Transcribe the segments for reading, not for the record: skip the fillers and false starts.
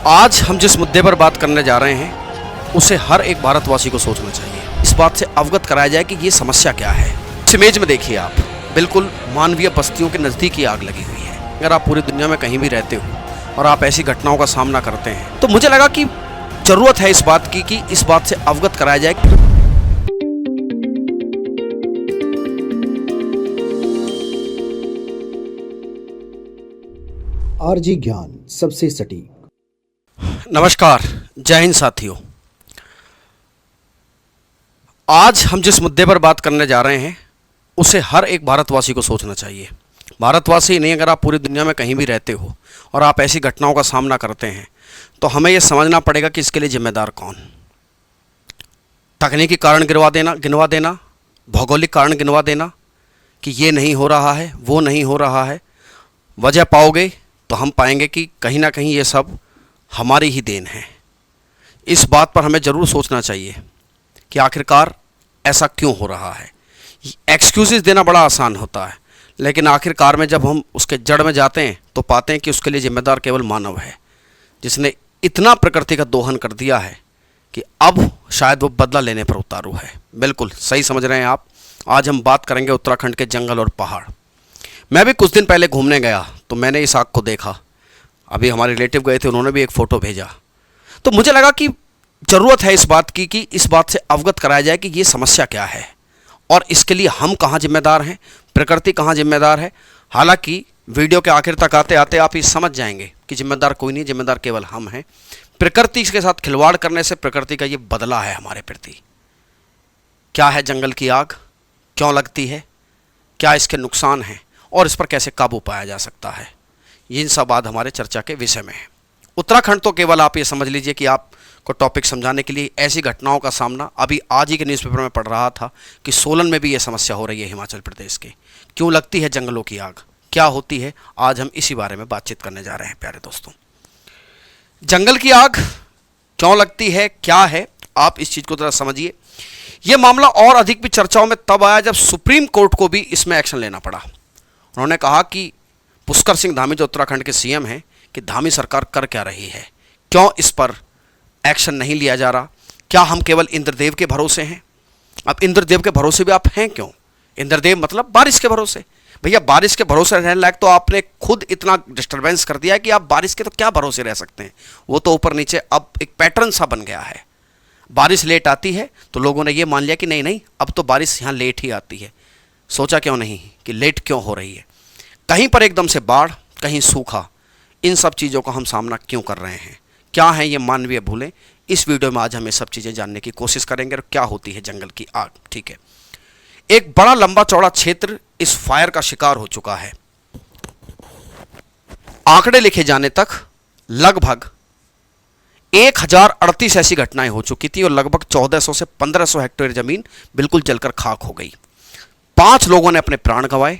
आज हम जिस मुद्दे पर बात करने जा रहे हैं उसे हर एक भारतवासी को सोचना चाहिए। इस बात से अवगत कराया जाए कि ये समस्या क्या है। इस इमेज में देखिए आप, बिल्कुल मानवीय बस्तियों के नज़दीक ही आग लगी हुई है। अगर आप पूरी दुनिया में कहीं भी रहते हो और आप ऐसी घटनाओं का सामना करते हैं तो मुझे लगा कि ज़रूरत है इस बात की कि इस बात से अवगत कराया जाए। आरजी ज्ञान सबसे सटीक। नमस्कार, जय हिंद साथियों। आज हम जिस मुद्दे पर बात करने जा रहे हैं उसे हर एक भारतवासी को सोचना चाहिए। भारतवासी नहीं, अगर आप पूरी दुनिया में कहीं भी रहते हो और आप ऐसी घटनाओं का सामना करते हैं तो हमें यह समझना पड़ेगा कि इसके लिए जिम्मेदार कौन। तकनीकी कारण गिनवा देना, भौगोलिक कारण गिनवा देना कि ये नहीं हो रहा है, वो नहीं हो रहा है, वजह पाओगे तो हम पाएंगे कि कहीं ना कहीं ये सब हमारी ही देन है। इस बात पर हमें ज़रूर सोचना चाहिए कि आखिरकार ऐसा क्यों हो रहा है। एक्सक्यूज़ेस देना बड़ा आसान होता है, लेकिन आखिरकार में जब हम उसके जड़ में जाते हैं तो पाते हैं कि उसके लिए जिम्मेदार केवल मानव है, जिसने इतना प्रकृति का दोहन कर दिया है कि अब शायद वो बदला लेने पर उतारू है। बिल्कुल सही समझ रहे हैं आप। आज हम बात करेंगे उत्तराखंड के जंगल और पहाड़। मैं भी कुछ दिन पहले घूमने गया तो मैंने इस आग को देखा। अभी हमारे रिलेटिव गए थे, उन्होंने भी एक फ़ोटो भेजा। तो मुझे लगा कि ज़रूरत है इस बात की कि इस बात से अवगत कराया जाए कि ये समस्या क्या है और इसके लिए हम कहाँ जिम्मेदार हैं, प्रकृति कहाँ जिम्मेदार है। हालांकि वीडियो के आखिर तक आते आते आप ये समझ जाएंगे कि जिम्मेदार कोई नहीं, जिम्मेदार केवल हम हैं। प्रकृति के साथ खिलवाड़ करने से प्रकृति का ये बदला है हमारे प्रति। क्या है जंगल की आग, क्यों लगती है, क्या इसके नुकसान हैं और इस पर कैसे काबू पाया जा सकता है, इन सब बात हमारे चर्चा के विषय में है। उत्तराखंड तो केवल आप ये समझ लीजिए कि आपको टॉपिक समझाने के लिए ऐसी घटनाओं का सामना अभी आज ही के न्यूज़पेपर में पढ़ रहा था कि सोलन में भी ये समस्या हो रही है हिमाचल प्रदेश के। क्यों लगती है जंगलों की आग, क्या होती है, आज हम इसी बारे में बातचीत करने जा रहे हैं। प्यारे दोस्तों, जंगल की आग क्यों लगती है, क्या है, आप इस चीज़ को ज़रा समझिए। यह मामला और अधिक भी चर्चाओं में तब आया जब सुप्रीम कोर्ट को भी इसमें एक्शन लेना पड़ा। उन्होंने कहा कि पुष्कर सिंह धामी जो उत्तराखंड के सीएम हैं कि धामी सरकार कर क्या रही है, क्यों इस पर एक्शन नहीं लिया जा रहा, क्या हम केवल इंद्रदेव के भरोसे हैं। अब इंद्रदेव के भरोसे भी आप हैं क्यों? इंद्रदेव मतलब बारिश के भरोसे। भैया बारिश के भरोसे रहने लायक तो आपने खुद इतना डिस्टर्बेंस कर दिया है कि आप बारिश के तो क्या भरोसे रह सकते हैं। वो तो ऊपर नीचे अब एक पैटर्न सा बन गया है। बारिश लेट आती है तो लोगों ने ये मान लिया कि नहीं नहीं, अब तो बारिश यहाँ लेट ही आती है। सोचा क्यों नहीं कि लेट क्यों हो रही है। कहीं पर एकदम से बाढ़, कहीं सूखा, इन सब चीज़ों का हम सामना क्यों कर रहे हैं, क्या हैं ये मानवीय भूलें। इस वीडियो में आज हम ये सब चीज़ें जानने की कोशिश करेंगे और क्या होती है जंगल की आग। ठीक है, एक बड़ा लंबा चौड़ा क्षेत्र इस फायर का शिकार हो चुका है। आंकड़े लिखे जाने तक लगभग 1038 ऐसी घटनाएं हो चुकी थी और लगभग 1400 से 1500 हेक्टेयर जमीन बिल्कुल जलकर खाक हो गई। 5 लोगों ने अपने प्राण गंवाए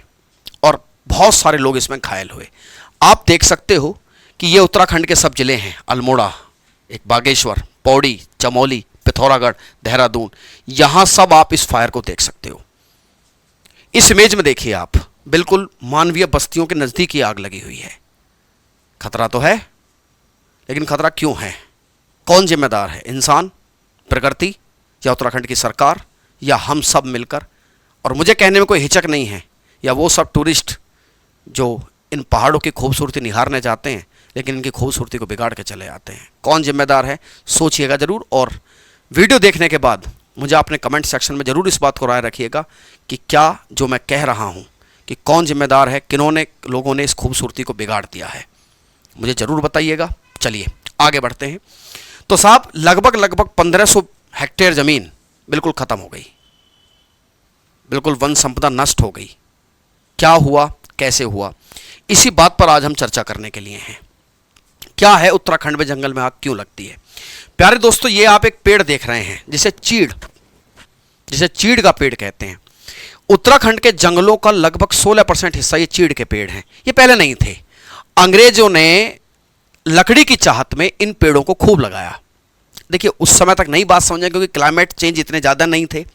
और बहुत सारे लोग इसमें घायल हुए। आप देख सकते हो कि ये उत्तराखंड के सब जिले हैं, अल्मोड़ा, एक बागेश्वर, पौड़ी, चमोली, पिथौरागढ़, देहरादून, यहाँ सब आप इस फायर को देख सकते हो। इस इमेज में देखिए आप, बिल्कुल मानवीय बस्तियों के नज़दीक ही आग लगी हुई है। खतरा तो है, लेकिन खतरा क्यों है, कौन जिम्मेदार है, इंसान, प्रकृति या उत्तराखंड की सरकार या हम सब मिलकर। और मुझे कहने में कोई हिचक नहीं है, या वो सब टूरिस्ट जो इन पहाड़ों की खूबसूरती निहारने जाते हैं लेकिन इनकी खूबसूरती को बिगाड़ के चले जाते हैं। कौन जिम्मेदार है, सोचिएगा ज़रूर। और वीडियो देखने के बाद मुझे अपने कमेंट सेक्शन में ज़रूर इस बात को राय रखिएगा कि क्या जो मैं कह रहा हूँ कि कौन जिम्मेदार है, किन्होंने लोगों ने इस खूबसूरती को बिगाड़ दिया है, मुझे ज़रूर बताइएगा। चलिए आगे बढ़ते हैं। तो साहब लगभग 1500 हेक्टेयर ज़मीन बिल्कुल ख़त्म हो गई, बिल्कुल वन संपदा नष्ट हो गई। क्या हुआ, कैसे हुआ, इसी बात पर आज हम चर्चा करने के लिए हैं। क्या है उत्तराखंड में जंगल में आग क्यों लगती है। प्यारे दोस्तों, ये आप एक पेड़ देख रहे हैं जिसे चीड़ का पेड़ कहते हैं। उत्तराखंड के जंगलों का लगभग 16% हिस्सा ये चीड़ के पेड़ हैं। ये पहले नहीं थे, अंग्रेजों ने लकड़ी की चाहत में इन पेड़ों को खूब लगाया। देखिए उस समय तक नई बात समझें क्योंकि क्लाइमेट चेंज इतने ज़्यादा नहीं थे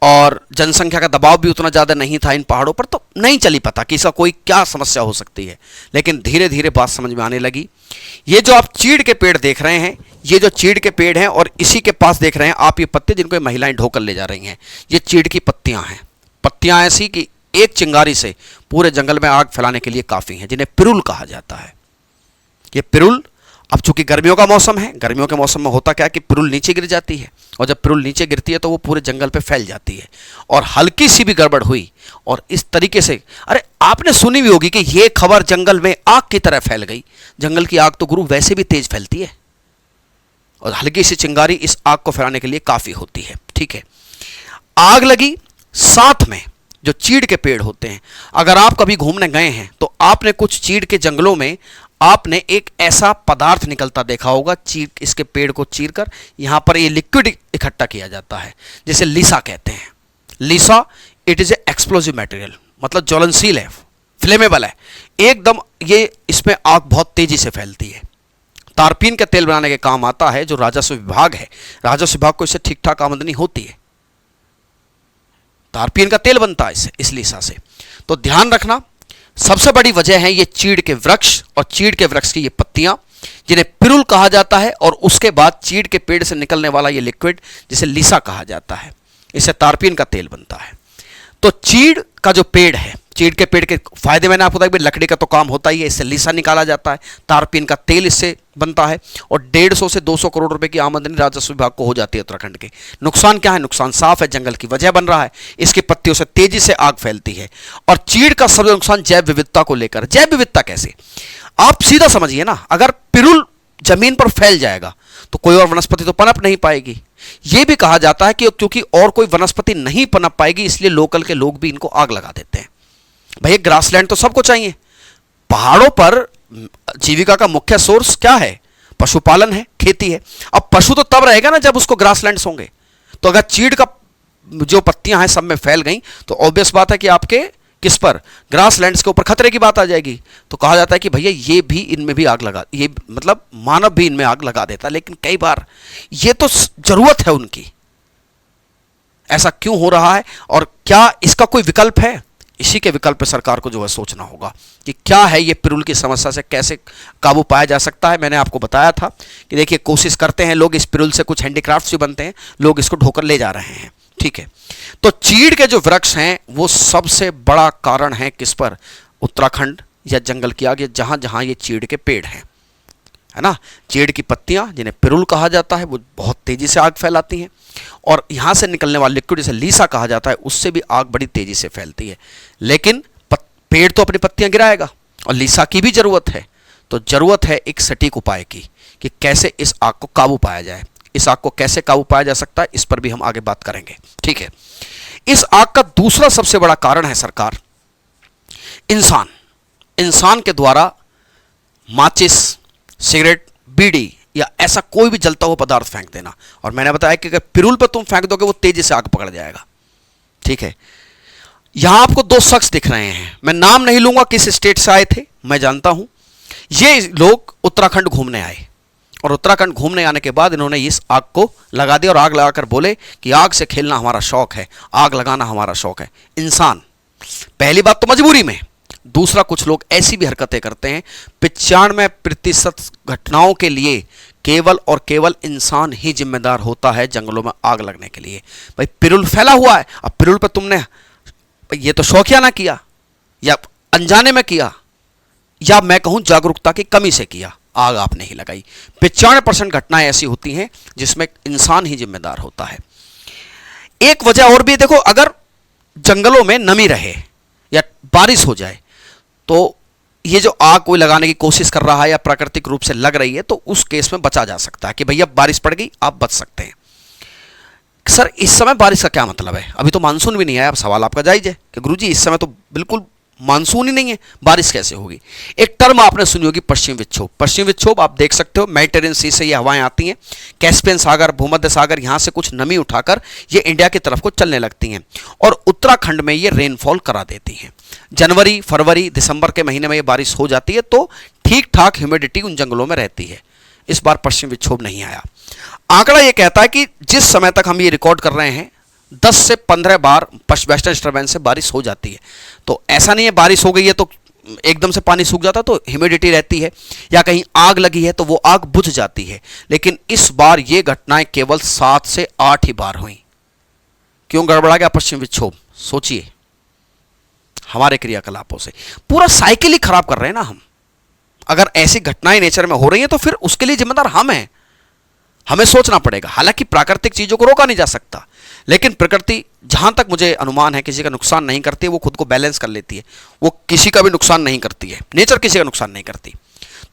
और जनसंख्या का दबाव भी उतना ज़्यादा नहीं था इन पहाड़ों पर, तो नहीं चली पता कि इसका कोई क्या समस्या हो सकती है। लेकिन धीरे धीरे बात समझ में आने लगी। ये जो आप चीड़ के पेड़ देख रहे हैं, ये जो चीड़ के पेड़ हैं, और इसी के पास देख रहे हैं आप ये पत्ते जिनको ये महिलाएं ढोकर ले जा रही हैं, ये चीड़ की पत्तियां हैं। पत्तियां ऐसी कि एक चिंगारी से पूरे जंगल में आग फैलाने के लिए काफ़ी हैं, जिन्हें पिरुल कहा जाता है। ये पिरुल, अब चूंकि गर्मियों का मौसम है, गर्मियों के मौसम में होता क्या है कि पिरुल नीचे गिर जाती है, और जब पिरुल नीचे गिरती है तो वो पूरे जंगल पे फैल जाती है। और हल्की सी भी गड़बड़ हुई और इस तरीके से, अरे आपने सुनी भी होगी कि ये खबर जंगल में आग की तरह फैल गई। जंगल की आग तो गुरु वैसे भी तेज फैलती है, और हल्की सी चिंगारी इस आग को फैलाने के लिए काफ़ी होती है। ठीक है, आग लगी, साथ में जो चीड़ के पेड़ होते हैं, अगर आप कभी घूमने गए हैं तो आपने कुछ चीड़ के जंगलों में आपने एक ऐसा पदार्थ निकलता देखा होगा, चीड़, इसके पेड़ को चीरकर यहाँ पर ये लिक्विड इकट्ठा किया जाता है, जिसे लीसा कहते हैं। लीसा, it is a explosive material, मतलब ज्वलनशील है, फ्लेमेबल है एकदम। ये इसमें आग बहुत तेजी से फैलती है। तारपीन का तेल बनाने के काम आता है, जो राजस्व विभाग है, राजस्व विभाग को इससे ठीक ठाक आमदनी होती है। तारपीन का तेल बनता है इससे, इस लीसा से। तो ध्यान रखना, सबसे बड़ी वजह है ये चीड़ के वृक्ष, और चीड़ के वृक्ष की ये पत्तियां, जिन्हें पिरुल कहा जाता है, और उसके बाद चीड़ के पेड़ से निकलने वाला ये लिक्विड, जिसे लीसा कहा जाता है, इससे तारपीन का तेल बनता है। तो चीड़ का जो पेड़ है, चीड़ के पेड़ के फायदे मैंने आपको बताया, लकड़ी का तो काम होता ही है, इससे लीसा निकाला जाता है, तारपीन का तेल इससे बनता है, और 150 से 200 करोड़ रुपए की आमदनी राजस्व विभाग को हो जाती है उत्तराखंड के। नुकसान क्या है? नुकसान साफ है, जंगल की वजह बन रहा है, इसकी पत्तियों से तेजी से आग फैलती है। और चीड़ का सबसे नुकसान जैव विविधता को लेकर। जैव विविधता कैसे? आप सीधा समझिए ना, अगर पिरुल जमीन पर फैल जाएगा तो कोई और वनस्पति तो पनप नहीं पाएगी। यह भी कहा जाता है कि क्योंकि और कोई वनस्पति नहीं पनप पाएगी, इसलिए लोकल के लोग भी इनको आग लगा देते हैं। भैया ग्रासलैंड तो सबको चाहिए। पहाड़ों पर जीविका का मुख्य सोर्स क्या है? पशुपालन है, खेती है। अब पशु तो तब रहेगा ना जब उसको ग्रासलैंड्स होंगे। तो अगर चीड़ का जो पत्तियां हैं सब में फैल गई तो ऑब्वियस बात है कि आपके किस पर, ग्रासलैंड्स के ऊपर खतरे की बात आ जाएगी। तो कहा जाता है कि भैया ये भी इनमें भी आग लगा, ये मतलब मानव भी इनमें आग लगा देता है। लेकिन कई बार ये तो जरूरत है उनकी, ऐसा क्यों हो रहा है और क्या इसका कोई विकल्प है? इसी के विकल्प पे सरकार को जो है सोचना होगा कि क्या है ये पिरुल की समस्या से कैसे काबू पाया जा सकता है। मैंने आपको बताया था कि देखिए कोशिश करते हैं लोग, इस पिरुल से कुछ हैंडीक्राफ्ट्स भी बनते हैं, लोग इसको ढोकर ले जा रहे हैं। ठीक है, तो चीड़ के जो वृक्ष हैं वो सबसे बड़ा कारण है किस पर? उत्तराखंड या जंगल की आग, जहां जहां ये चीड़ के पेड़ हैं, है ना। चीड़ की पत्तियां जिन्हें पिरुल कहा जाता है वो बहुत तेजी से आग फैलाती हैं, और यहां से निकलने वाला लिक्विड जिसे लीसा कहा जाता है उससे भी आग बड़ी तेजी से फैलती है। लेकिन पेड़ तो अपनी पत्तियां गिराएगा और लीसा की भी जरूरत है। तो जरूरत है एक सटीक उपाय की कि कैसे इस आग को काबू पाया जाए। इस आग को कैसे काबू पाया जा सकता है इस पर भी हम आगे बात करेंगे। ठीक है, इस आग का दूसरा सबसे बड़ा कारण है सरकार, इंसान के द्वारा माचिस, सिगरेट, बीड़ी या ऐसा कोई भी जलता हुआ पदार्थ फेंक देना। और मैंने बताया कि अगर पिरुल पर तुम फेंक दोगे वो तेजी से आग पकड़ जाएगा। ठीक है, यहां आपको दो शख्स दिख रहे हैं, मैं नाम नहीं लूंगा किस स्टेट से आए थे, मैं जानता हूं। ये लोग उत्तराखंड घूमने आए और उत्तराखंड घूमने आने के बाद इन्होंने इस आग को लगा दिया और आग लगाकर बोले कि आग से खेलना हमारा शौक है, आग लगाना हमारा शौक है। इंसान, पहली बात तो मजबूरी में, दूसरा कुछ लोग ऐसी भी हरकतें करते हैं 95% घटनाओं के लिए केवल और केवल इंसान ही जिम्मेदार होता है जंगलों में आग लगने के लिए। भाई पिरुल फैला हुआ है, अब पिरुल पर तुमने ये तो शौकिया ना किया या अनजाने में किया या मैं कहूं जागरूकता की कमी से किया, आग आपने ही लगाई। 95% घटनाएं ऐसी होती हैं जिसमें इंसान ही जिम्मेदार होता है। एक वजह और भी देखो, अगर जंगलों में नमी रहे या बारिश हो जाए तो ये जो आग कोई लगाने की कोशिश कर रहा है या प्राकृतिक रूप से लग रही है तो उस केस में बचा जा सकता है कि भैया बारिश पड़ गई, आप बच सकते हैं। सर इस समय बारिश का क्या मतलब है? अभी तो मानसून भी नहीं आया। अब सवाल आपका जायज है कि गुरुजी इस समय तो बिल्कुल मानसून ही नहीं है, बारिश कैसे होगी? एक टर्म आपने सुनी होगी, पश्चिम विक्षोभ। पश्चिम विक्षोभ आप देख सकते हो, मेडिटेरियन सी से ये हवाएं आती हैं, कैस्पियन सागर, भूमध्य सागर, यहाँ से कुछ नमी उठाकर ये इंडिया की तरफ को चलने लगती हैं और उत्तराखंड में ये रेनफॉल करा देती हैं। जनवरी, फरवरी, दिसंबर के महीने में ये बारिश हो जाती है तो ठीक ठाक ह्यूमिडिटी उन जंगलों में रहती है। इस बार पश्चिम विक्षोभ नहीं आया। आंकड़ा ये कहता है कि जिस समय तक हम ये रिकॉर्ड कर रहे हैं 10 से 15 बार वेस्टर्न डिस्टर्बेंस से बारिश हो जाती है। तो ऐसा नहीं है बारिश हो गई है तो एकदम से पानी सूख जाता, तो ह्यूमिडिटी रहती है, या कहीं आग लगी है तो वो आग बुझ जाती है। लेकिन इस बार ये घटनाएं केवल 7 से 8 ही बार हुई। क्यों गड़बड़ा गया पश्चिम विक्षोभ? सोचिए, हमारे क्रियाकलापों से पूरा साइकिल ही खराब कर रहे हैं ना हम। अगर ऐसी घटनाएं नेचर में हो रही हैं तो फिर उसके लिए जिम्मेदार हम हैं, हमें सोचना पड़ेगा। हालांकि प्राकृतिक चीजों को रोका नहीं जा सकता, लेकिन प्रकृति जहां तक मुझे अनुमान है किसी का नुकसान नहीं करती है, वो खुद को बैलेंस कर लेती है, वो किसी का भी नुकसान नहीं करती है, नेचर किसी का नुकसान नहीं करती।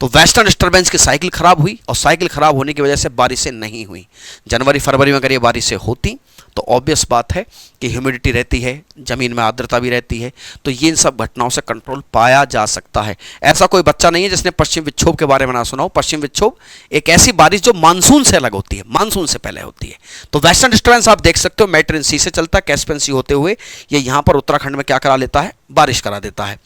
तो वेस्टर्न डिस्टर्बेंस की साइकिल खराब हुई, और साइकिल खराब होने की वजह से बारिशें नहीं हुई। जनवरी फरवरी में अगर ये बारिशें होती तो ऑब्वियस बात है कि ह्यूमिडिटी रहती है, ज़मीन में आर्द्रता भी रहती है, तो ये इन सब घटनाओं से कंट्रोल पाया जा सकता है। ऐसा कोई बच्चा नहीं है जिसने पश्चिम विक्षोभ के बारे में ना सुना हो। पश्चिम विक्षोभ एक ऐसी बारिश जो मानसून से अलग होती है, मानसून से पहले होती है। तो वेस्टर्न डिस्टर्बेंस आप देख सकते हो मेडिटेरेनियन सी से चलता है, कैस्पियन सी होते हुए ये यहाँ पर उत्तराखंड में क्या करा लेता है, बारिश करा देता है।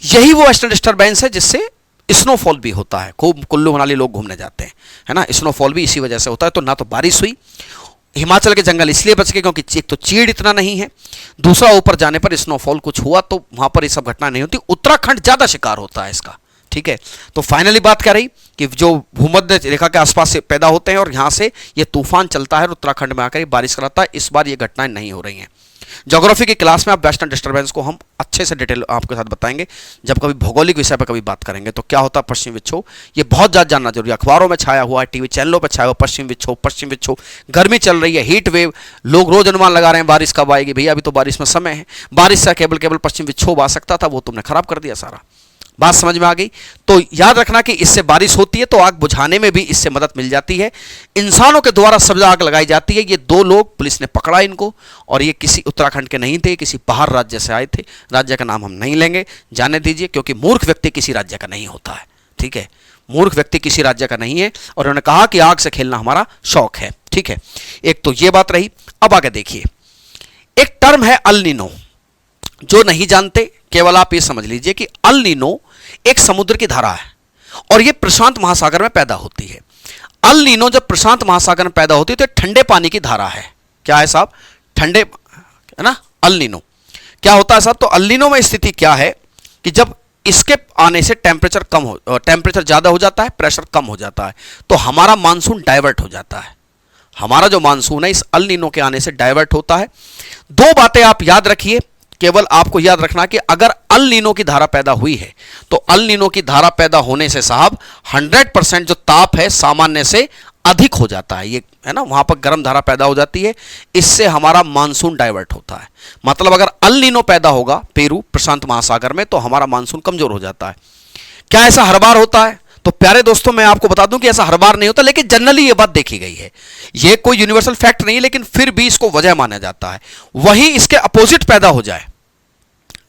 यही वो वेस्टर्न डिस्टर्बेंस है जिससे स्नोफॉल भी होता है, खूब कुल्लू मनाली लोग घूमने जाते हैं, है ना। स्नोफॉल भी इसी वजह से होता है। तो ना तो बारिश हुई, हिमाचल के जंगल इसलिए बच गए क्योंकि एक तो चीड़ इतना नहीं है, दूसरा ऊपर जाने पर स्नोफॉल कुछ हुआ तो वहां पर ये सब घटना नहीं होती। उत्तराखंड ज्यादा शिकार होता है इसका, ठीक है। तो फाइनली बात क्या रही कि जो भूमध्य रेखा के आसपास से पैदा होते हैं और यहाँ से ये तूफान चलता है और उत्तराखंड में आकर बारिश कराता है। इस बार ये घटनाएं नहीं हो रही हैं। ज्योग्राफी की क्लास में आप वेस्टर्न डिस्टर्बेंस को हम अच्छे से डिटेल आपके साथ बताएंगे, जब कभी भौगोलिक विषय पर कभी बात करेंगे। तो क्या होता है पश्चिम विक्षोभ, ये बहुत ज़्यादा जानना जरूरी है। अखबारों में छाया हुआ है, टीवी चैनलों पर छाया हुआ पश्चिम विक्षोभ, गर्मी चल रही है, हीट वेव, लोग रोज अनुमान लगा रहे हैं बारिश कब आएगी। भैया अभी तो बारिश में समय है, बारिश से केवल पश्चिम विक्षोभ आ सकता था, वो तुमने खराब कर दिया सारा। बात समझ में आ गई? तो याद रखना कि इससे बारिश होती है तो आग बुझाने में भी इससे मदद मिल जाती है। इंसानों के द्वारा सब आग लगाई जाती है। ये 2 लोग पुलिस ने पकड़ा इनको, और ये किसी उत्तराखंड के नहीं थे, किसी बाहर राज्य से आए थे। राज्य का नाम हम नहीं लेंगे, जाने दीजिए, क्योंकि मूर्ख व्यक्ति किसी राज्य का नहीं होता है, ठीक है। मूर्ख व्यक्ति किसी राज्य का नहीं है, और उन्होंने कहा कि आग से खेलना हमारा शौक है, ठीक है। एक तो ये बात रही। अब आगे देखिए, एक टर्म है अल नीनो। जो नहीं जानते केवल आप ये समझ लीजिए कि अल नीनो एक समुद्र की धारा है, और ये प्रशांत महासागर में पैदा होती है। अल नीनो जब प्रशांत महासागर में पैदा होती है तो ठंडे पानी की धारा है। क्या है साहब? ठंडे, है ना, अल नीनो। क्या होता है साहब? तो अल नीनो में स्थिति क्या है कि जब इसके आने से टेम्परेचर ज्यादा हो जाता है, प्रेशर कम हो जाता है, तो हमारा मानसून डाइवर्ट हो जाता है। हमारा जो मानसून है इस अल नीनो के आने से डाइवर्ट होता है। 2 बातें आप याद रखिए, केवल आपको याद रखना कि अगर अल नीनो की धारा पैदा हुई है तो अल नीनो की धारा पैदा होने से साहब 100% जो ताप है सामान्य से अधिक हो जाता है। ये है ना, वहां पर गर्म धारा पैदा हो जाती है, इससे हमारा मानसून डाइवर्ट होता है। मतलब अगर अल नीनो पैदा होगा पेरू प्रशांत महासागर में तो हमारा मानसून कमजोर हो जाता है। क्या ऐसा हर बार होता है? तो प्यारे दोस्तों, मैं आपको बता दूं कि ऐसा हर बार नहीं होता, लेकिन जनरली ये बात देखी गई है। ये कोई यूनिवर्सल फैक्ट नहीं है, लेकिन फिर भी इसको वजह माना जाता है। वहीं इसके अपोजिट पैदा हो जाए,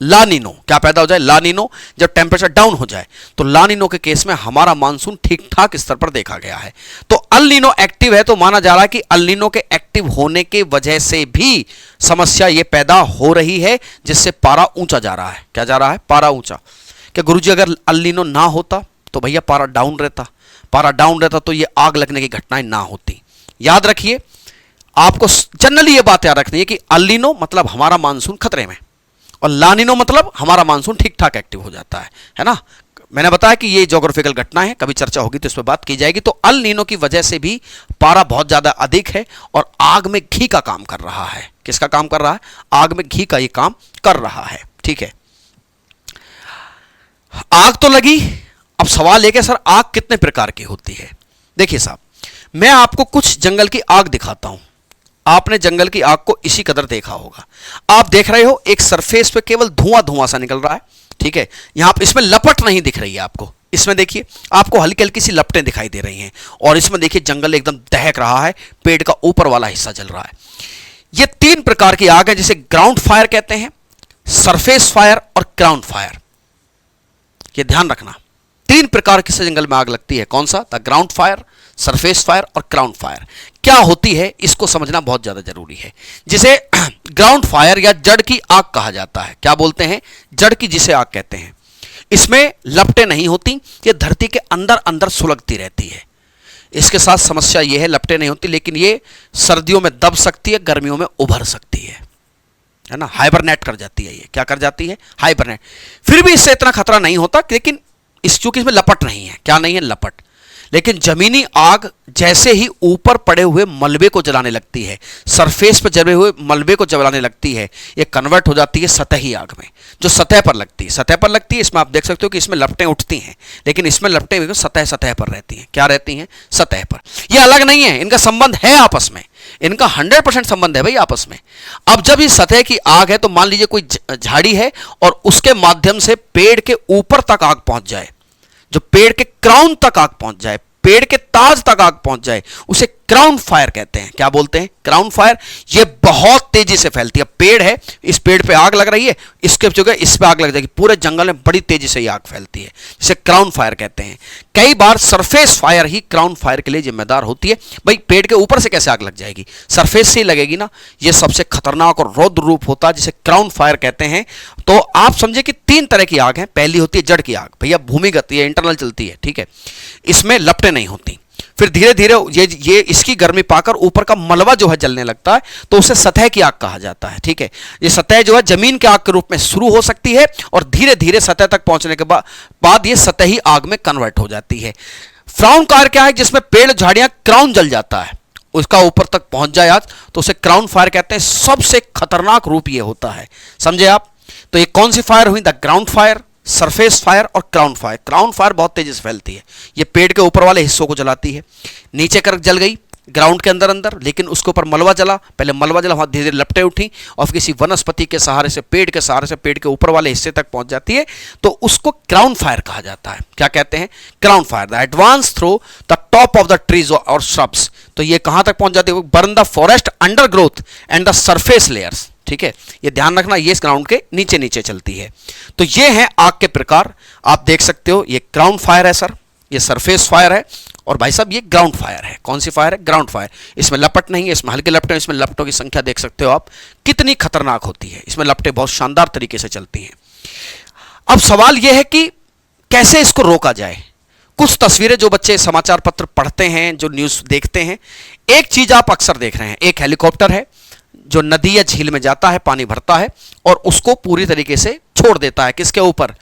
ला नीनो। क्या पैदा हो जाए? ला नीनो। जब टेम्परेचर डाउन हो जाए तो ला नीनो के केस में हमारा मानसून ठीक ठाक स्तर पर देखा गया है। तो अल नीनो एक्टिव है तो माना जा रहा है कि अल नीनो के एक्टिव होने के वजह से भी समस्या ये पैदा हो रही है, जिससे पारा ऊंचा जा रहा है। क्या जा रहा है? पारा ऊंचा। क्या गुरुजी अगर अल नीनो ना होता तो भैया पारा डाउन रहता? पारा डाउन रहता तो ये आग लगने की घटनाएं ना होती। याद रखिए, आपको जनरली ये बात याद रखनी है कि अल नीनो मतलब हमारा मानसून खतरे में, और ला नीनो मतलब हमारा मानसून ठीक ठाक एक्टिव हो जाता है ना। मैंने बताया कि ये ज्योग्राफिकल घटना है, कभी चर्चा होगी तो इस पर बात की जाएगी। तो अल नीनो की वजह से भी पारा बहुत ज्यादा अधिक है और आग में घी का काम कर रहा है। किसका काम कर रहा है? आग में घी का ये काम कर रहा है, ठीक है। आग तो लगी, अब सवाल एक है सर आग कितने प्रकार की होती है? देखिए साहब, मैं आपको कुछ जंगल की आग दिखाता हूं। आपने जंगल की आग को इसी कदर देखा होगा। आप देख रहे हो एक सरफेस पे केवल धुआं धुआं सा निकल रहा है, ठीक है। यहां पर इसमें लपट नहीं दिख रही है आपको। इसमें देखिए आपको हल्की हल्की सी लपटें दिखाई दे रही हैं, और इसमें देखिए जंगल एकदम दहक रहा है, पेड़ का ऊपर वाला हिस्सा जल रहा है। ये 3 प्रकार की आग है, जिसे ग्राउंड फायर कहते हैं, सरफेस फायर और ग्राउंड फायर। ये ध्यान रखना, 3 प्रकार की से जंगल में आग लगती है। कौन सा? The ground fire, surface fire और ग्राउंड फायर। क्या होती है इसको समझना बहुत ज्यादा जरूरी है। जिसे ग्राउंड फायर या जड़ की आग कहा जाता है। क्या बोलते हैं? जड़ की जिसे आग कहते हैं। इसमें लपटें नहीं होती, ये धरती के अंदर अंदर सुलगती रहती है। इसके साथ समस्या ये है, लपटें नहीं होती, लेकिन ये सर्दियों में दब सकती है, गर्मियों में उभर सकती है ना, हाइबरनेट कर जाती है। ये क्या कर जाती है? हाइबरनेट। फिर भी इससे इतना खतरा नहीं होता, लेकिन चूंकि इसमें लपट नहीं है। क्या नहीं है? लपट। लेकिन जमीनी आग जैसे ही ऊपर पड़े हुए मलबे को जलाने लगती है, सरफेस पर जले हुए मलबे को जलाने लगती है, ये कन्वर्ट हो जाती है सतही आग में, जो सतह पर लगती है। सतह पर लगती है, इसमें आप देख सकते हो कि इसमें लपटें उठती हैं, लेकिन इसमें लपटें सतह पर रहती हैं। क्या रहती हैं? सतह पर। ये अलग नहीं है, इनका संबंध है आपस में, इनका 100% संबंध है भाई आपस में। अब जब ये सतह की आग है, तो मान लीजिए कोई झाड़ी है और उसके माध्यम से पेड़ के ऊपर तक आग पहुंच जाए, जो पेड़ के क्राउन तक आग पहुंच जाए, पेड़ के ताज तक आग पहुंच जाए, उसे क्राउन फायर कहते हैं। क्या बोलते हैं? Crown fire. ये बहुत तेजी से फैलती है। पेड़ है, इस पेड़ पे आग लग रही है, इसके जगह इस पे आग लग जाएगी, पूरे जंगल में बड़ी तेजी से ये आग फैलती है, जिसे क्राउन फायर कहते हैं। कई बार सरफेस फायर ही क्राउन फायर के लिए जिम्मेदार होती है। भाई पेड़ के ऊपर से कैसे आग लग जाएगी? सरफेस से ही लगेगी ना। ये सबसे खतरनाक और रौद्र रूप होता है, जिसे क्राउन फायर कहते हैं। तो आप समझे कि 3 तरह की आग है। पहली होती है जड़ की आग, भैया भूमिगत, ये इंटरनल चलती है, ठीक है, इसमें लपटें नहीं होती। फिर धीरे धीरे ये इसकी गर्मी पाकर ऊपर का मलबा जो है जलने लगता है, तो उसे सतह की आग कहा जाता है, ठीक है। ये सतह जो है जमीन की आग के रूप में शुरू हो सकती है और धीरे धीरे सतह तक पहुंचने के बाद ये सतही आग में कन्वर्ट हो जाती है। क्राउन फायर क्या है? जिसमें पेड़ झाड़ियां क्राउन जल जाता है, उसका ऊपर तक पहुंच जाए आग, तो उसे क्राउन फायर कहते हैं। सबसे खतरनाक रूप ये होता है, समझे आप। तो ये कौन सी फायर हुई? The ground fire, surface fire और क्राउन फायर। क्राउन फायर बहुत तेजी से फैलती है, ये पेड़ के ऊपर वाले हिस्सों को जलाती है, नीचे कर जल गई ग्राउंड के अंदर अंदर, लेकिन उसके ऊपर मलबा जला, पहले मलबा जला, वहां धीरे धीरे लपटें उठी और किसी वनस्पति के सहारे से, पेड़ के सहारे से पेड़ के ऊपर वाले हिस्से तक पहुंच जाती है, तो उसको क्राउन फायर कहा जाता है। क्या कहते हैं? Crown fire. The advance through the top of the trees और श्रब्स। तो ये कहां तक पहुंच जाती है? Burn the forest undergrowth and the surface layers, ठीक है। ये ध्यान रखना, ये इस ग्राउंड के नीचे नीचे चलती है। तो ये है आग के प्रकार, आप देख सकते हो। ये क्राउन फायर है सर, ये सरफेस फायर है, और भाई साहब ये ग्राउंड फायर है। कौन सी फायर है? Ground fire. इसमें लपट नहीं है, इसमें हल्के लपटें, इसमें लपटों की संख्या देख सकते हो आप कितनी खतरनाक होती है। इसमें लपटें बहुत शानदार तरीके से चलती हैं। अब सवाल यह है कि कैसे इसको रोका जाए। कुछ तस्वीरें जो बच्चे समाचार पत्र पढ़ते हैं, जो न्यूज़ देखते हैं, एक चीज आप अक्सर देख रहे हैं, एक हेलीकॉप्टर है जो नदी या झील में जाता है, पानी भरता है और उसको पूरी तरीके से छोड़ देता है। किसके ऊपर?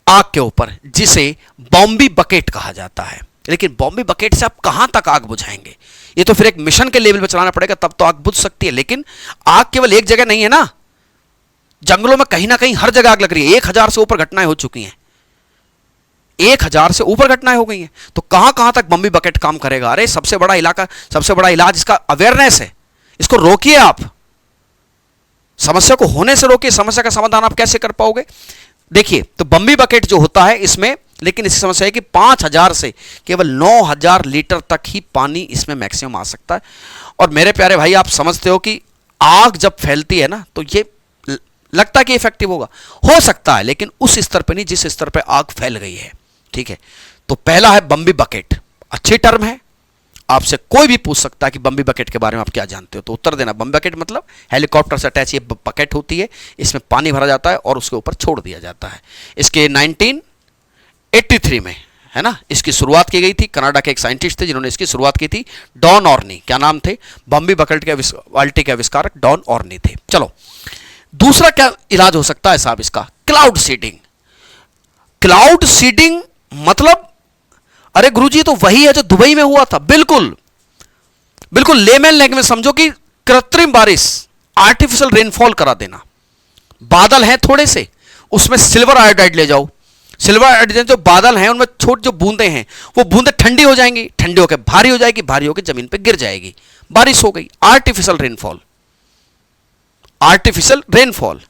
आग के ऊपर, जिसे बॉम्बी बकेट कहा जाता है। लेकिन बॉम्बी बकेट से आप कहां तक आग बुझाएंगे? ये तो फिर एक मिशन के लेवल पर चलाना पड़ेगा, तब तो आग बुझ सकती है। लेकिन आग केवल एक जगह नहीं है ना, जंगलों में कहीं ना कहीं हर जगह आग लग रही है। 1000 से ऊपर घटनाएं हो चुकी हैं, 1000 से ऊपर घटनाएं हो गई हैं। तो कहां कहां तक बॉम्बी बकेट काम करेगा? अरे सबसे बड़ा इलाका, सबसे बड़ा इलाज इसका अवेयरनेस है। इसको रोकिए आप, समस्या को होने से रोकिए। समस्या का समाधान आप कैसे कर पाओगे? देखिए, तो बॉम्बी बकेट जो होता है इसमें, लेकिन इसकी समस्या है कि 5000 से केवल 9000 लीटर तक ही पानी इसमें मैक्सिमम आ सकता है। और मेरे प्यारे भाई, आप समझते हो कि आग जब फैलती है ना, तो ये लगता है कि इफेक्टिव होगा, हो सकता है, लेकिन उस स्तर पर नहीं जिस स्तर पर आग फैल गई है, ठीक है। तो पहला है बॉम्बी बकेट, अच्छी टर्म है। आपसे कोई भी पूछ सकता है कि बॉम्बी बकेट के बारे में आप क्या जानते हो, तो उत्तर देना बॉम्बी बकेट मतलब हेलीकॉप्टर से अटैच ये बकेट होती है, इसमें पानी भरा जाता है और उसके ऊपर छोड़ दिया जाता है। इसके 1983 में, है ना, इसकी शुरुआत की गई थी। कनाडा के एक साइंटिस्ट थे जिन्होंने इसकी शुरुआत की थी, डॉन ऑर्नी। क्या नाम थे? बॉम्बी बकेट के बाल्टी के आविष्कारक डॉन ऑर्नी थे। चलो, दूसरा क्या इलाज हो सकता है साहब इसका? Cloud seeding. क्लाउड सीडिंग मतलब, अरे गुरुजी तो वही है जो दुबई में हुआ था। बिल्कुल बिल्कुल, लेमन लैंग्वेज में समझो कि कृत्रिम बारिश, आर्टिफिशियल रेनफॉल करा देना। बादल हैं थोड़े से, उसमें सिल्वर आयोडाइड ले जाओ। सिल्वर आयोडाइड जो बादल हैं उनमें छोटी जो बूंदें हैं, वो बूंदें ठंडी हो जाएंगी, ठंडी होकर भारी हो जाएगी, भारी होकर जमीन पर गिर जाएगी, बारिश हो गई। Artificial rainfall, artificial rainfall.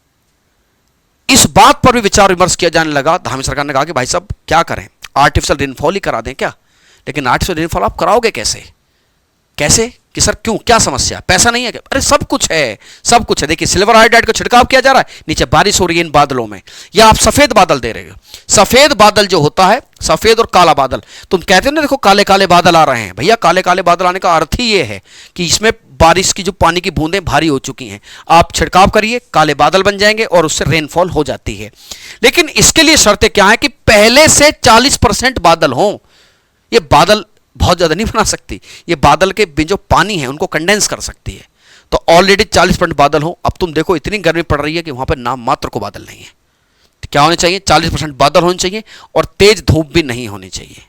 इस बात पर भी विचार विमर्श किया जाने लगा। धामी सरकार ने कहा कि भाई साहब क्या करें, आर्टिफिशियल रेनफॉल ही करा दें क्या? लेकिन आर्टिफिशियल रेनफॉल आप कराओगे कैसे? कैसे कि सर क्यों, क्या समस्या? पैसा नहीं है क्या? अरे सब कुछ है, सब कुछ है। देखिए, सिल्वर आयोडाइड का छिड़काव किया जा रहा है, नीचे बारिश हो रही है इन बादलों में, या आप सफेद बादल दे रहे हो। सफेद बादल जो होता है, सफेद और काला बादल, तुम कहते हो ना, देखो काले काले बादल आ रहे हैं। भैया काले काले बादल आने का अर्थ ही ये है कि इसमें बारिश की जो पानी की बूंदें भारी हो चुकी हैं। आप छिड़काव करिए, काले बादल बन जाएंगे और उससे रेनफॉल हो जाती है। लेकिन इसके लिए शर्तें क्या है कि पहले से 40% बादल हों। ये बादल बहुत ज़्यादा नहीं बना सकती, ये बादल के जो पानी है उनको कंडेंस कर सकती है। तो ऑलरेडी 40% बादल हो, अब तुम देखो इतनी गर्मी पड़ रही है कि वहाँ पर नाम मात्र को बादल नहीं है। तो क्या होने चाहिए? 40% बादल होने चाहिए और तेज धूप भी नहीं होनी चाहिए।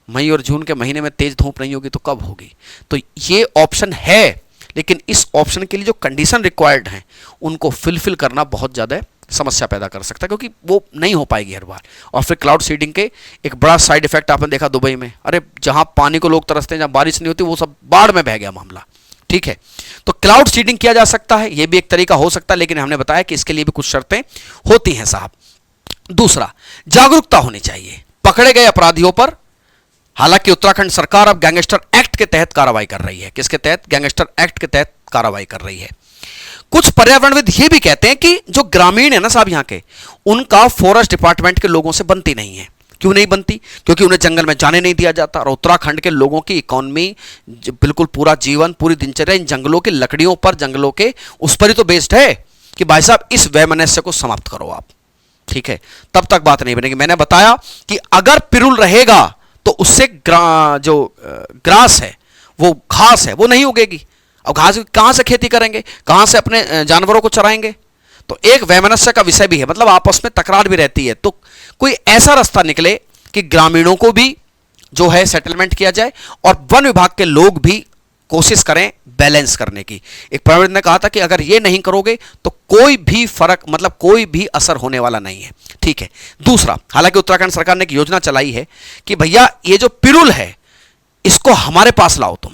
मई और जून के महीने में तेज धूप नहीं होगी तो कब होगी? तो ये ऑप्शन है, लेकिन इस ऑप्शन के लिए जो कंडीशन रिक्वायर्ड हैं उनको फिलफिल करना बहुत ज़्यादा समस्या पैदा कर सकता है, क्योंकि वो नहीं हो पाएगी हर बार। और फिर क्लाउड सीडिंग के एक बड़ा साइड इफेक्ट आपने देखा दुबई में, अरे जहाँ पानी को लोग तरसते हैं, जहाँ बारिश नहीं होती, वो सब बाढ़ में बह गया मामला। ठीक है, तो क्लाउड सीडिंग किया जा सकता है, ये भी एक तरीका हो सकता है, लेकिन हमने बताया कि इसके लिए भी कुछ शर्तें होती हैं साहब। दूसरा, जागरूकता होनी चाहिए पकड़े गए अपराधियों पर। हालांकि उत्तराखंड सरकार अब गैंगस्टर एक्ट के तहत कार्रवाई कर रही है। किसके तहत? गैंगस्टर एक्ट के तहत कार्रवाई कर रही है। कुछ पर्यावरणविद ये भी कहते हैं कि जो ग्रामीण है ना साहब यहाँ के, उनका फॉरेस्ट डिपार्टमेंट के लोगों से बनती नहीं है। क्यों नहीं बनती? क्योंकि उन्हें जंगल में जाने नहीं दिया जाता। और उत्तराखंड के लोगों की इकोनॉमी, बिल्कुल पूरा जीवन, पूरी दिनचर्या इन जंगलों की लकड़ियों पर, जंगलों के उस पर ही तो बेस्ड है कि भाई साहब इस वैमनस्य को समाप्त करो आप। ठीक है, तब तक बात नहीं बनेगी। मैंने बताया कि अगर पिरुल रहेगा तो उससे जो ग्रास है, वो घास है, वो नहीं उगेगी। अब घास कहां से खेती करेंगे, कहां से अपने जानवरों को चराएंगे? तो एक वैमनस्य का विषय भी है, मतलब आपस में तकरार भी रहती है। तो कोई ऐसा रास्ता निकले कि ग्रामीणों को भी जो है सेटलमेंट किया जाए और वन विभाग के लोग भी कोशिश करें बैलेंस करने की। एक पर्यावरण ने कहा था कि अगर ये नहीं करोगे तो कोई भी फर्क, मतलब कोई भी असर होने वाला नहीं है। ठीक है। दूसरा, हालांकि उत्तराखंड सरकार ने एक योजना चलाई है कि भैया ये जो पिरुल है इसको हमारे पास लाओ तुम,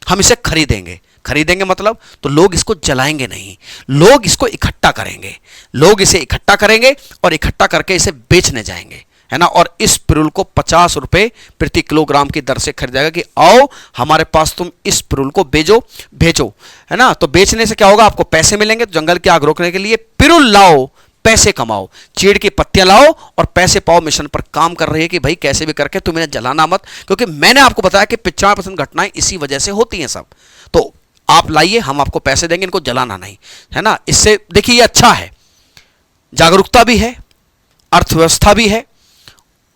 हम इसे खरीदेंगे। खरीदेंगे मतलब तो लोग इसको जलाएंगे नहीं, लोग इसको इकट्ठा करेंगे। लोग इसे इकट्ठा करेंगे और इकट्ठा करके इसे बेचने जाएंगे, है ना। और इस पिरुल को 50 रुपए प्रति किलोग्राम की दर से खरीदेगा कि आओ हमारे पास तुम इस पिरुल को भेजो, है ना। तो बेचने से क्या होगा? आपको पैसे मिलेंगे। तो जंगल की आग रोकने के लिए पिरुल लाओ, पैसे कमाओ, चीड़ की पत्तियां लाओ और पैसे पाओ मिशन पर काम कर रही है कि भाई कैसे भी करके तुम इन्हें जलाना मत, क्योंकि मैंने आपको बताया कि 95% घटनाएं इसी वजह से होती हैं सब। तो आप लाइए, हम आपको पैसे देंगे, इनको जलाना नहीं, है ना। इससे देखिए ये अच्छा है, जागरूकता भी है, अर्थव्यवस्था भी है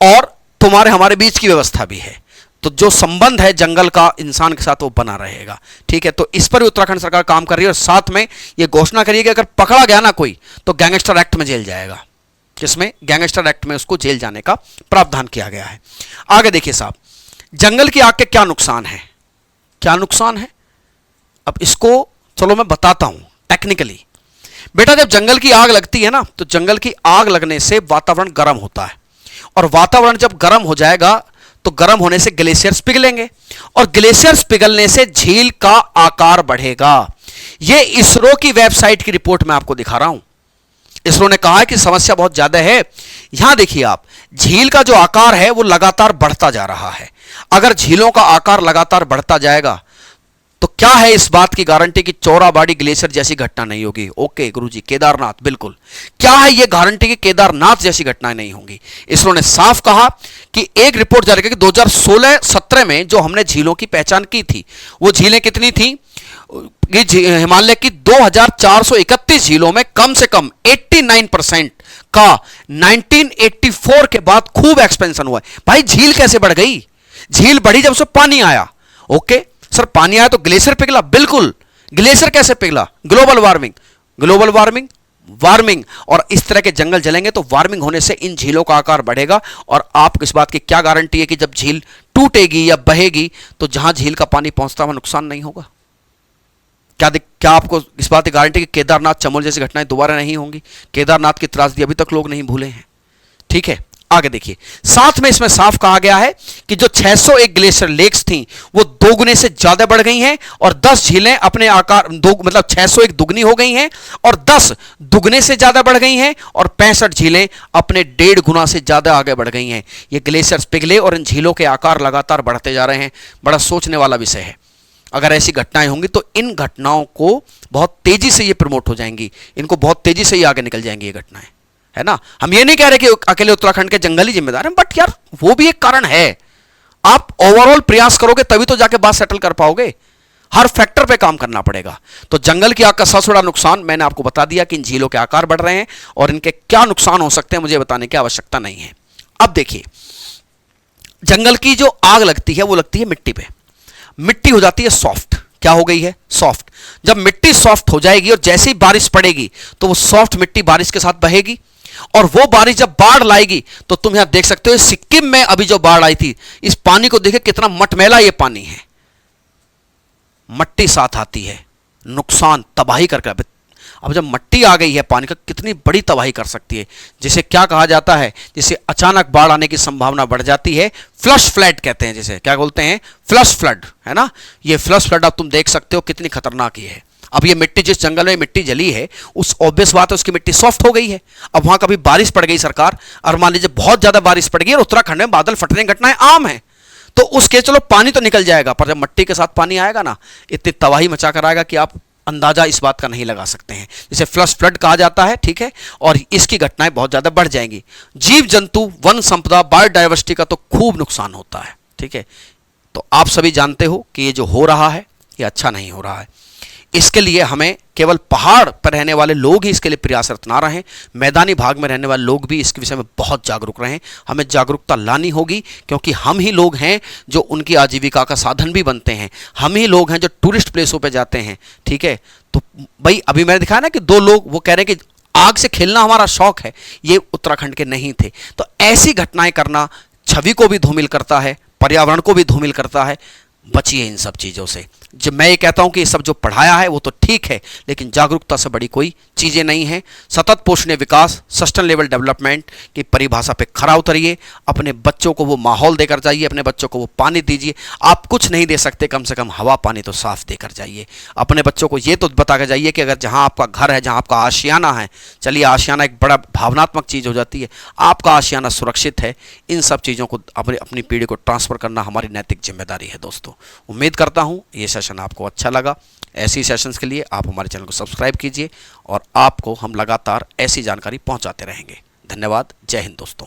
और तुम्हारे हमारे बीच की व्यवस्था भी है। तो जो संबंध है जंगल का इंसान के साथ वो बना रहेगा। ठीक है, तो इस पर भी उत्तराखंड सरकार काम कर रही है और साथ में ये घोषणा करिए कि अगर पकड़ा गया ना कोई तो गैंगस्टर एक्ट में जेल जाएगा। किसमें? गैंगस्टर एक्ट में उसको जेल जाने का प्रावधान किया गया है। आगे देखिए साहब, जंगल की आग के क्या नुकसान है? क्या नुकसान है अब इसको चलो मैं बताता हूं टेक्निकली। बेटा जब जंगल की आग लगती है ना तो जंगल की आग लगने से वातावरण गर्म होता है और वातावरण जब गर्म हो जाएगा तो गर्म होने से ग्लेशियर्स पिघलेंगे और ग्लेशियर्स पिघलने से झील का आकार बढ़ेगा। यह इसरो की वेबसाइट की रिपोर्ट में आपको दिखा रहा हूं। इसरो ने कहा है कि समस्या बहुत ज्यादा है। यहां देखिए आप, झील का जो आकार है वो लगातार बढ़ता जा रहा है। अगर झीलों का आकार लगातार बढ़ता जाएगा तो क्या है इस बात की गारंटी कि चौराबाड़ी ग्लेशियर जैसी घटना नहीं होगी? ओके गुरुजी, केदारनाथ, बिल्कुल। क्या है यह गारंटी कि केदारनाथ जैसी घटनाएं नहीं होंगी? इसरो ने साफ कहा कि एक रिपोर्ट जारी की 2016-17 में जो हमने झीलों की पहचान की थी, वो झीलें कितनी थी? हिमालय की 2431 झीलों में कम से कम 89% का 1984 के बाद खूब एक्सपेंशन हुआ है। भाई झील कैसे बढ़ गई? झील बढ़ी जब से पानी आया। ओके सर, पानी आया तो ग्लेशियर पिघला, बिल्कुल। ग्लेशियर कैसे पिघला? Global warming, global warming, warming. और इस तरह के जंगल जलेंगे तो वार्मिंग होने से इन झीलों का आकार बढ़ेगा। और आपको इस बात की क्या गारंटी है कि जब झील टूटेगी या बहेगी तो जहां झील का पानी पहुंचता वहां नुकसान नहीं होगा? क्या आपको इस बात की गारंटी कि केदारनाथ चमोल जैसी घटनाएं दोबारा नहीं होंगी? केदारनाथ की त्रासदी अभी तक लोग नहीं भूले हैं। ठीक है, आगे देखिए, साथ में इसमें साफ कहा गया है कि जो 601 ग्लेशियर लेक्स थी वो 2 गुने से ज्यादा बढ़ गई हैं और 10 झीलें अपने आकार मतलब 601 दुगनी हो गई हैं और 10 दुगने से ज्यादा बढ़ गई हैं और 65 झीलें अपने 1.5 गुना से ज्यादा आगे बढ़ गई हैं। ये ग्लेशियर्स पिघले और इन झीलों के आकार लगातार बढ़ते जा रहे हैं। बड़ा सोचने वाला विषय है। अगर ऐसी घटनाएं होंगी तो इन घटनाओं को बहुत तेजी से ये प्रमोट हो जाएंगी, इनको बहुत तेजी से ये आगे निकल जाएंगी ये घटनाएं, है ना। हम ये नहीं कह रहे कि अकेले उत्तराखंड के जंगल ही जिम्मेदार हैं, बट यार वो भी एक कारण है। आप ओवरऑल प्रयास करोगे तभी तो जाके बात सेटल कर पाओगे। हर फैक्टर पे काम करना पड़ेगा। तो जंगल की आग का सबसे बड़ा नुकसान मैंने आपको बता दिया कि इन झीलों के आकार बढ़ रहे हैं और इनके क्या नुकसान हो सकते हैं मुझे बताने की आवश्यकता नहीं है। अब देखिए, जंगल की जो आग लगती है वो लगती है मिट्टी पे, मिट्टी हो जाती है सॉफ्ट। क्या हो गई है? सॉफ्ट। जब मिट्टी सॉफ्ट हो जाएगी और जैसे ही बारिश पड़ेगी तो वो सॉफ्ट मिट्टी बारिश के साथ बहेगी, और वो बारिश जब बाढ़ लाएगी तो तुम यहां देख सकते हो सिक्किम में अभी जो बाढ़ आई थी, इस पानी को देखिए कितना मटमैला ये पानी है, मट्टी साथ आती है, नुकसान तबाही करके। अब जब मट्टी आ गई है पानी का, कितनी बड़ी तबाही कर सकती है, जिसे क्या कहा जाता है, जिसे अचानक बाढ़ आने की संभावना बढ़ जाती है, फ्लश फ्लड कहते हैं, जिसे क्या बोलते हैं, फ्लश फ्लड, है ना। ये फ्लश फ्लड अब तुम देख सकते हो कितनी खतरनाक ये है। अब ये मिट्टी, जिस जंगल में मिट्टी जली है, उस ऑब्वियस बात है उसकी मिट्टी सॉफ्ट हो गई है। अब वहां कभी बारिश पड़ गई सरकार, और मान लीजिए बहुत ज्यादा बारिश पड़ गई और उत्तराखंड में बादल फटने की घटनाएं आम है, तो उसके चलो पानी तो निकल जाएगा, पर जब मिट्टी के साथ पानी आएगा ना, इतनी तबाही मचा कर आएगा कि आप अंदाजा इस बात का नहीं लगा सकते हैं, जिसे फ्लश फ्लड कहा जाता है, ठीक है। और इसकी घटनाएं बहुत ज्यादा बढ़ जाएंगी। जीव जंतु, वन संपदा, बायोडाइवर्सिटी का तो खूब नुकसान होता है, ठीक है। तो आप सभी जानते हो कि ये जो हो रहा है ये अच्छा नहीं हो रहा है। इसके लिए हमें केवल पहाड़ पर रहने वाले लोग ही इसके लिए प्रयासरत ना रहें, मैदानी भाग में रहने वाले लोग भी इसके विषय में बहुत जागरूक रहें। हमें जागरूकता लानी होगी, क्योंकि हम ही लोग हैं जो उनकी आजीविका का साधन भी बनते हैं, हम ही लोग हैं जो टूरिस्ट प्लेसों पे जाते हैं, ठीक है। तो भाई अभी मैंने दिखाया ना कि दो लोग वो कह रहे हैं कि आग से खेलना हमारा शौक है, ये उत्तराखंड के नहीं थे। तो ऐसी घटनाएं करना छवि को भी धूमिल करता है, पर्यावरण को भी धूमिल करता है। बचिए इन सब चीज़ों से। जब मैं ये कहता हूं कि ये सब जो पढ़ाया है वो तो ठीक है, लेकिन जागरूकता से बड़ी कोई चीज़ें नहीं हैं। सतत पोषणीय विकास, सस्टेनेबल डेवलपमेंट की परिभाषा पे खरा उतरिए, अपने बच्चों को वो माहौल देकर जाइए, अपने बच्चों को वो पानी दीजिए। आप कुछ नहीं दे सकते, कम से कम हवा पानी तो साफ देकर जाइए। अपने बच्चों को ये तो बता कर जाइए कि अगर जहाँ आपका घर है, जहाँ आपका आशियाना है, चलिए आशियाना एक बड़ा भावनात्मक चीज़ हो जाती है, आपका आशियाना सुरक्षित है। इन सब चीज़ों को अपनी पीढ़ी को ट्रांसफ़र करना हमारी नैतिक जिम्मेदारी है। दोस्तों, उम्मीद करता हूँ ये सेशन आपको अच्छा लगा। ऐसी सेशंस के लिए आप हमारे चैनल को सब्सक्राइब कीजिए, और आपको हम लगातार ऐसी जानकारी पहुंचाते रहेंगे। धन्यवाद। जय हिंद दोस्तों।